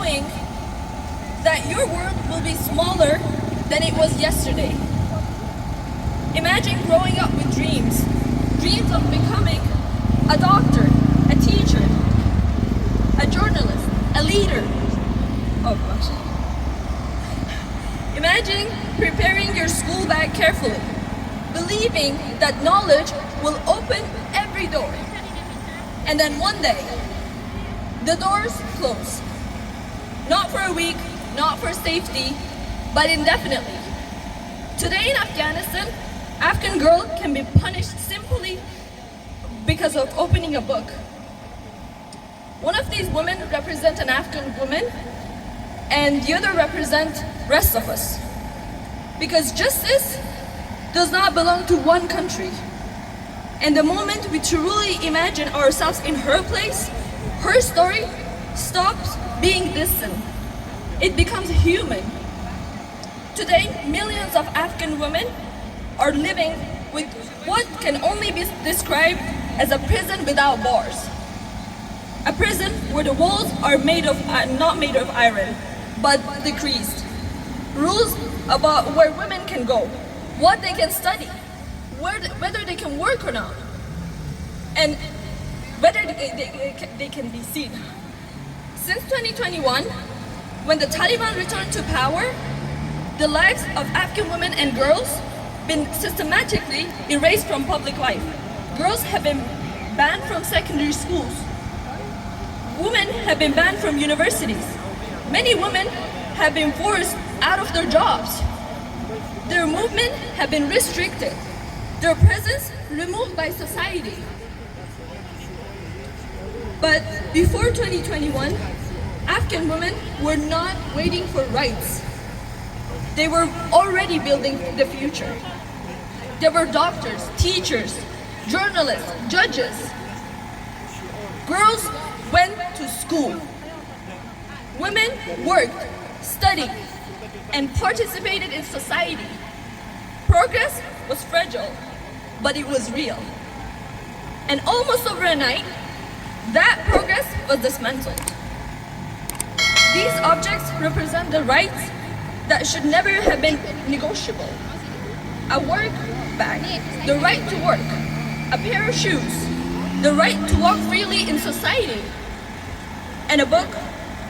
knowing that your world will be smaller than it was yesterday. Imagine growing up with dreams of becoming a doctor, a teacher, a journalist, a leader. Oh gosh. Imagine preparing your school bag carefully, believing that knowledge will open every door. And then one day, the doors close. Not for a week, not for safety, but indefinitely. Today in Afghanistan, Afghan girl can be punished simply because of opening a book. One of these women represent an Afghan woman, and the other represent rest of us. Because justice does not belong to one country. And the moment we truly imagine ourselves in her place, her story stops being distant. It becomes human. Today, millions of Afghan women are living with what can only be described as a prison without bars. A prison where the walls are not made of iron, but decreased. Rules about where women can go, what they can study, whether they can work or not, and whether they can be seen. Since 2021, when the Taliban returned to power, the lives of Afghan women and girls been systematically erased from public life. Girls have been banned from secondary schools. Women have been banned from universities. Many women have been forced out of their jobs. Their movement have been restricted. Their presence removed by society. But before 2021, Afghan women were not waiting for rights. They were already building the future. There were doctors, teachers, journalists, judges. Girls went to school. Women worked, studied, and participated in society. Progress was fragile, but it was real. And almost overnight, that progress was dismantled. These objects represent the rights that should never have been negotiable. A work bag, the right to work, a pair of shoes, the right to walk freely in society, and a book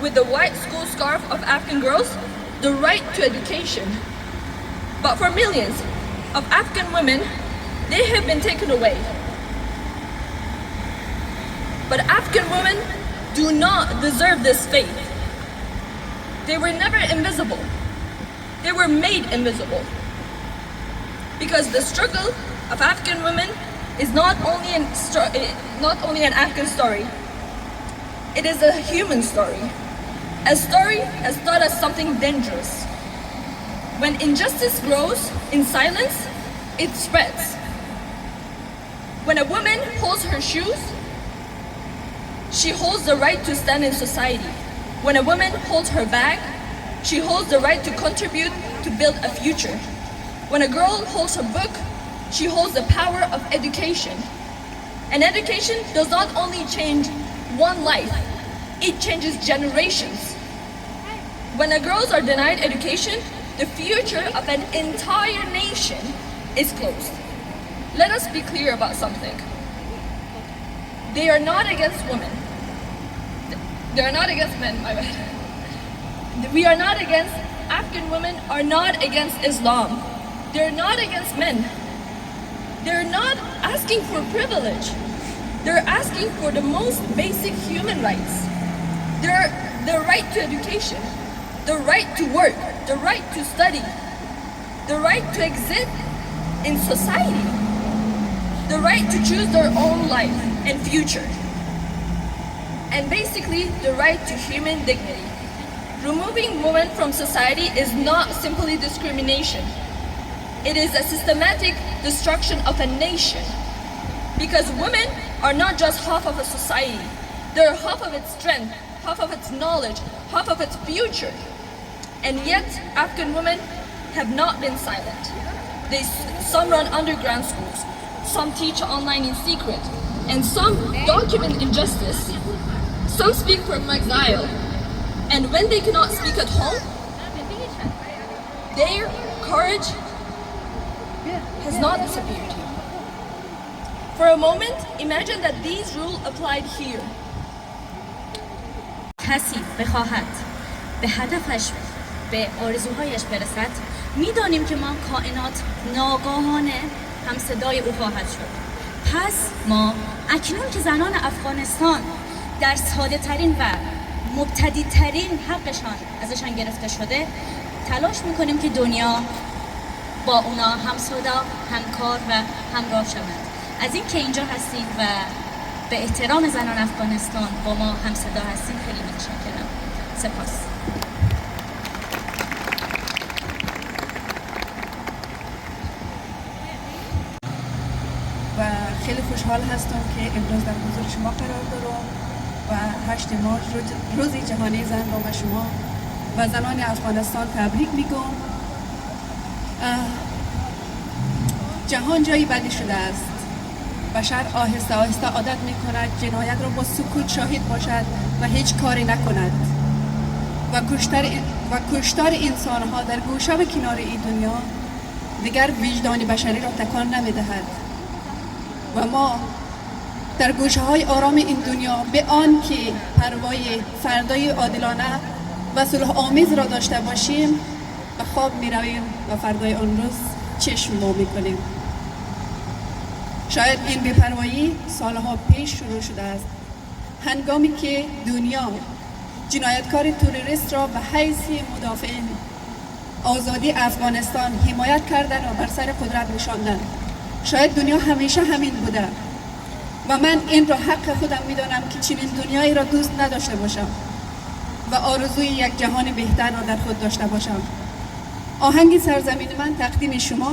with the white school scarf of Afghan girls, the right to education. But for millions of Afghan women, they have been taken away. But Afghan women do not deserve this fate. They were never invisible. They were made invisible. Because the struggle of Afghan women is not only an Afghan story. It is a human story. A story has taught us something dangerous. When injustice grows in silence, it spreads. When a woman holds her shoes, she holds the right to stand in society. When a woman holds her bag, she holds the right to contribute to build a future. When a girl holds her book, she holds the power of education. And education does not only change one life, it changes generations. When the girls are denied education, the future of an entire nation is closed. Let us be clear about something. They are not against women. They are not against men, my bad. We are not against, Afghan women are not against Islam. They're not against men. They're not asking for privilege. They're asking for the most basic human rights. The right to education, the right to work, the right to study, the right to exist in society, the right to choose their own life and future, and basically the right to human dignity. Removing women from society is not simply discrimination. It is a systematic destruction of a nation. Because women are not just half of a society. They're half of its strength, half of its knowledge, half of its future. And yet, Afghan women have not been silent. Some run underground schools, some teach online in secret, and some document injustice. Some speak from exile. And when they cannot speak at home, their courage has not disappeared. For a moment, imagine that these rules applied here. کسی بخواهد به هدفش به آرزوهایش برسد، میدانیم که ما کائنات ناگاهانه هم صدای او خواهد شد. پس ما اکنون که زنان افغانستان در ساده ترین و مبتدی ترین حقشان ازشان گرفته شده، تلاش میکنیم که دنیا با اونا همصدا، همکار و همراه شود. از این که اینجا هستید و به احترام زنان افغانستان با ما همصدا هستید خیلی متشکرم. سپاس. و خیلی خوشحال هستم که امروز در حضور شما قرار دارم و 8 مارس روز جهانی زن را به شما و زنان افغانستان تبریک میگم. جهان جایی بدی شده است. بشر آهسته آهسته عادت میکند جنایت را با سکوت شاهد باشد و هیچ کاری نکند و کشتار انسان ها در گوشه و کنار این دنیا دیگر وجدان بشری را تکان نمیدهد و ما در گوشه های آرام این دنیا به آن که پروای فردای عادلانه و صلح آمیز را داشته باشیم به خواب می رویم و فردای آن روز چشم ما می کنیم. شاید این بی‌پروایی سالها پیش شروع شده است، هنگامی که دنیا جنایتکار تروریست را به حیث مدافعین آزادی افغانستان حمایت کردن و بر سر قدرت نشاندن. شاید دنیا همیشه همین بوده و من این را حق خودم میدانم که چنین دنیایی را دوست نداشته باشم و آرزوی یک جهان بهتر را در خود داشته باشم. آهنگ سرزمین من تقدیم شما